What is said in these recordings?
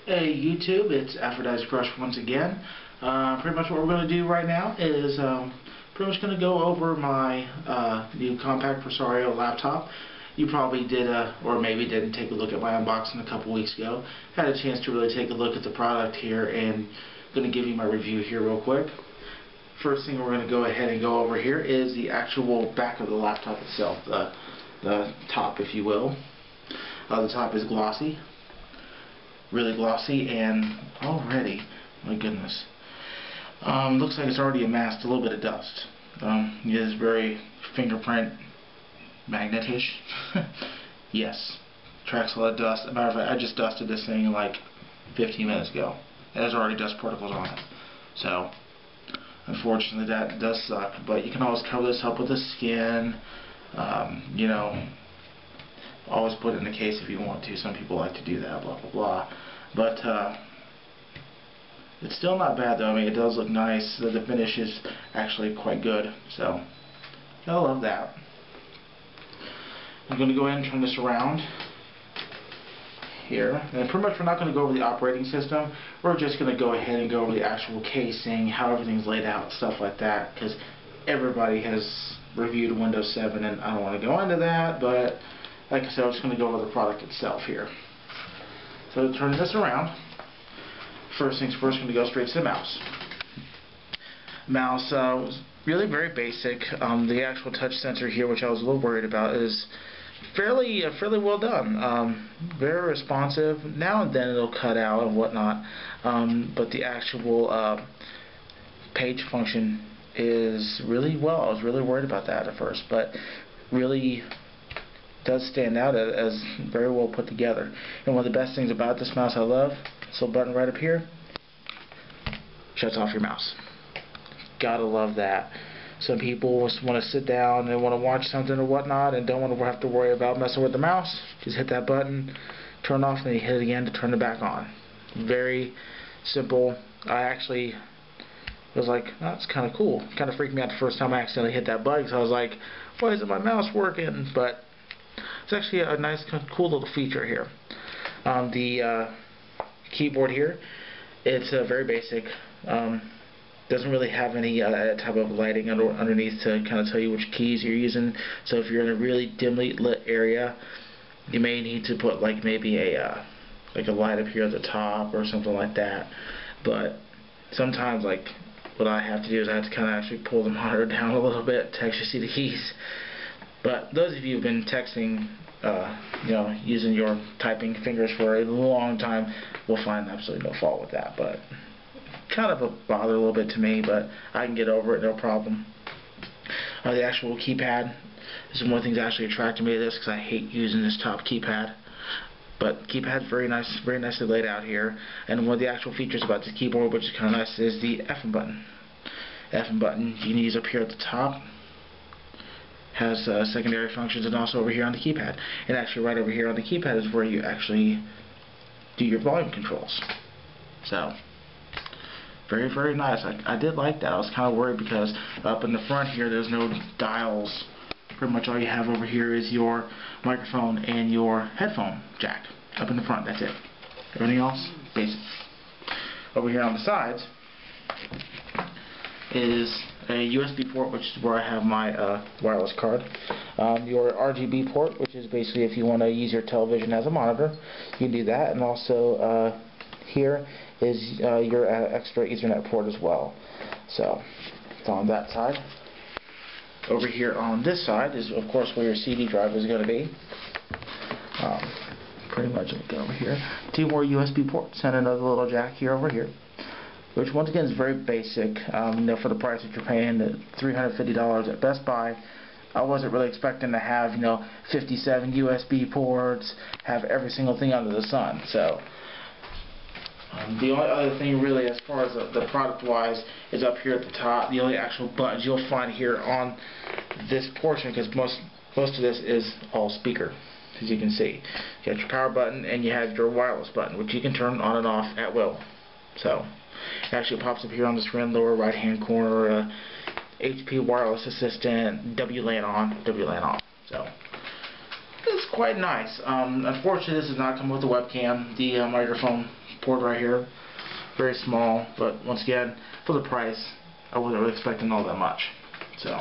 Hey YouTube, it's AphroditesCrush once again. Pretty much what we're going to do right now is pretty much going to go over my new Compaq Presario laptop. You probably did, or maybe didn't, take a look at my unboxing a couple weeks ago. Had a chance to really take a look at the product here, and I'm going to give you my review here real quick. First thing we're going to go ahead and go over here is the actual back of the laptop itself, the top, if you will. The top is glossy. Really glossy, and already, my goodness, looks like it's already amassed a little bit of dust. It is very fingerprint magnetish. Yes, tracks a lot of dust. As a matter of fact, I just dusted this thing like 15 minutes ago, and there's already dust particles on it. So unfortunately that does suck, but you can always cover this up with the skin. You know, always put it in the case if you want to. Some people like to do that, blah blah blah. But it's still not bad though. I mean, it does look nice. The finish is actually quite good, so I love that. I'm going to go ahead and turn this around here, and pretty much we're not going to go over the operating system. We're just going to go ahead and go over the actual casing, how everything's laid out, stuff like that, because everybody has reviewed Windows 7, and I don't want to go into that, but like I said, I'm just going to go over the product itself here. So to turn this around, first things first, I'm going to go straight to the mouse. Mouse was really very basic. The actual touch sensor here, which I was a little worried about, is fairly well done. Very responsive. Now and then it'll cut out and whatnot, but the actual page function is really well. I was really worried about that at first, but really does stand out as very well put together. And one of the best things about this mouse I love, this little button right up here, shuts off your mouse. Gotta love that. Some people want to sit down and want to watch something or whatnot and don't want to have to worry about messing with the mouse. Just hit that button, turn off, and then you hit it again to turn it back on. Very simple. I actually was like, oh, that's kind of cool. Kind of freaked me out the first time I accidentally hit that button, because I was like, why isn't my mouse working? But it's actually a nice, cool little feature here. The keyboard here, it's very basic. Doesn't really have any type of lighting underneath to kind of tell you which keys you're using. So if you're in a really dimly lit area, you may need to put like maybe a like a light up here at the top or something like that. But sometimes, like, what I have to do is I have to kind of actually pull the monitor down a little bit to actually see the keys. But those of you who've been texting, you know, using your typing fingers for a long time will find absolutely no fault with that. But kind of a bother a little bit to me, but I can get over it, no problem. The actual keypad is one of the things that actually attracted me to this, because I hate using this top keypad. But the keypad's very nice, very nicely laid out here. And one of the actual features about this keyboard, which is kind of nice, is the F button. F button you can use up here at the top. Has secondary functions, and also over here on the keypad. And actually right over here on the keypad is where you actually do your volume controls. So very, very nice. I did like that. I was kind of worried because up in the front here there's no dials. Pretty much all you have over here is your microphone and your headphone jack. Up in the front, that's it. Everything else, basic. Over here on the sides is a USB port, which is where I have my wireless card. Your RGB port, which is basically if you want to use your television as a monitor, you can do that. And also here is your extra Ethernet port as well. So it's on that side. Over here on this side is, of course, where your CD drive is going to be. Pretty much over here. 2 more USB ports and another little jack here over here, which once again is very basic. You know, for the price that you're paying, at $350 at Best Buy, I wasn't really expecting to have, you know, 57 USB ports, have every single thing under the sun. So the only other thing really, as far as the product wise, is up here at the top. The only actual buttons you'll find here on this portion, because most of this is all speaker, as you can see. You got your power button and you have your wireless button, which you can turn on and off at will. So it actually pops up here on the screen, lower right hand corner, HP wireless assistant, WLAN on, WLAN off. So it's quite nice. Unfortunately, this does not come with a webcam. The microphone poured right here. Very small, but once again, for the price, I wasn't really expecting all that much. So,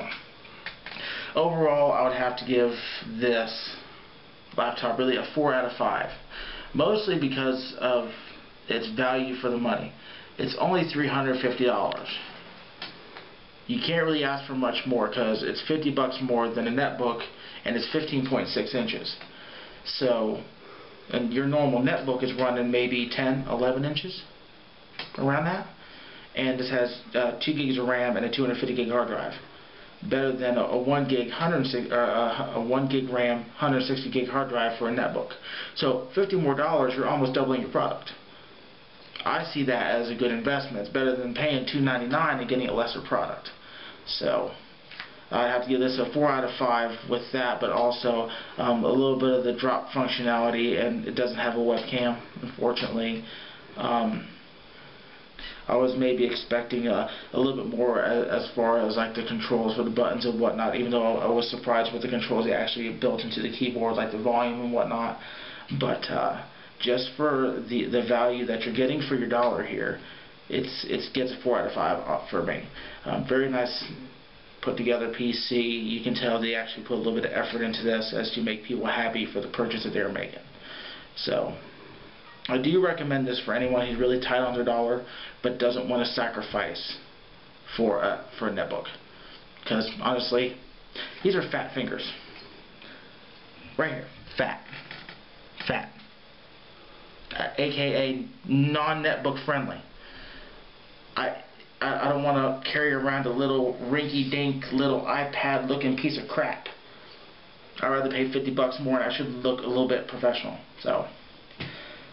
overall, I would have to give this laptop really a 4 out of 5. Mostly because of its value for the money. It's only $350. You can't really ask for much more because it's $50 more than a netbook, and it's 15.6 inches. So, and your normal netbook is running maybe 10, 11 inches, around that. And this has 2 gigs of RAM and a 250 gig hard drive. Better than a 1 gig 1 gig RAM 160 gig hard drive for a netbook. So $50 more, you're almost doubling your product. I see that as a good investment. It's better than paying $299 and getting a lesser product. So I'd have to give this a 4 out of 5 with that, but also a little bit of the drop functionality, and it doesn't have a webcam, unfortunately. I was maybe expecting a little bit more as far as like the controls for the buttons and whatnot, even though I was surprised with the controls they actually built into the keyboard, like the volume and whatnot. But just for the value that you're getting for your dollar here, it gets a 4 out of 5 for me. Very nice put together PC. You can tell they actually put a little bit of effort into this as to make people happy for the purchase that they're making. So I do recommend this for anyone who's really tight on their dollar but doesn't want to sacrifice for a netbook. Because honestly, these are fat fingers. Right here. Fat. Fat. AKA non-netbook friendly. I don't want to carry around a little rinky-dink little iPad looking piece of crap. I'd rather pay $50 more and I should look a little bit professional. So,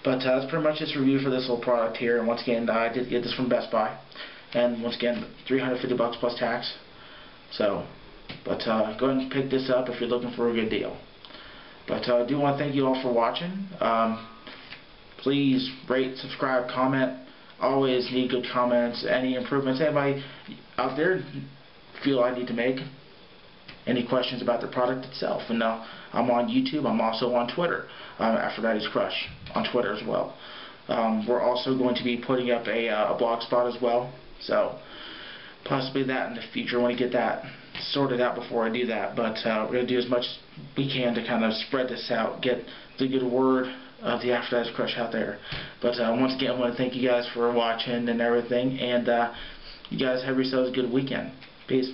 but that's pretty much this review for this little product here. And once again, I did get this from Best Buy, and once again, $350 plus tax. So, but go ahead and pick this up if you're looking for a good deal. But I do want to thank you all for watching. Please rate, subscribe, comment. Always need good comments. Any improvements anybody out there feel I need to make. Any questions about the product itself. And I'm on YouTube. I'm also on Twitter. AphroditesCrush on Twitter as well. We're also going to be putting up a blog spot as well. So possibly that in the future. I want to get that sorted out before I do that. But we're going to do as much as we can to kind of spread this out. Get the good word of the AphroditesCrush out there. But once again, I want to thank you guys for watching and everything. And you guys have yourselves a good weekend. Peace.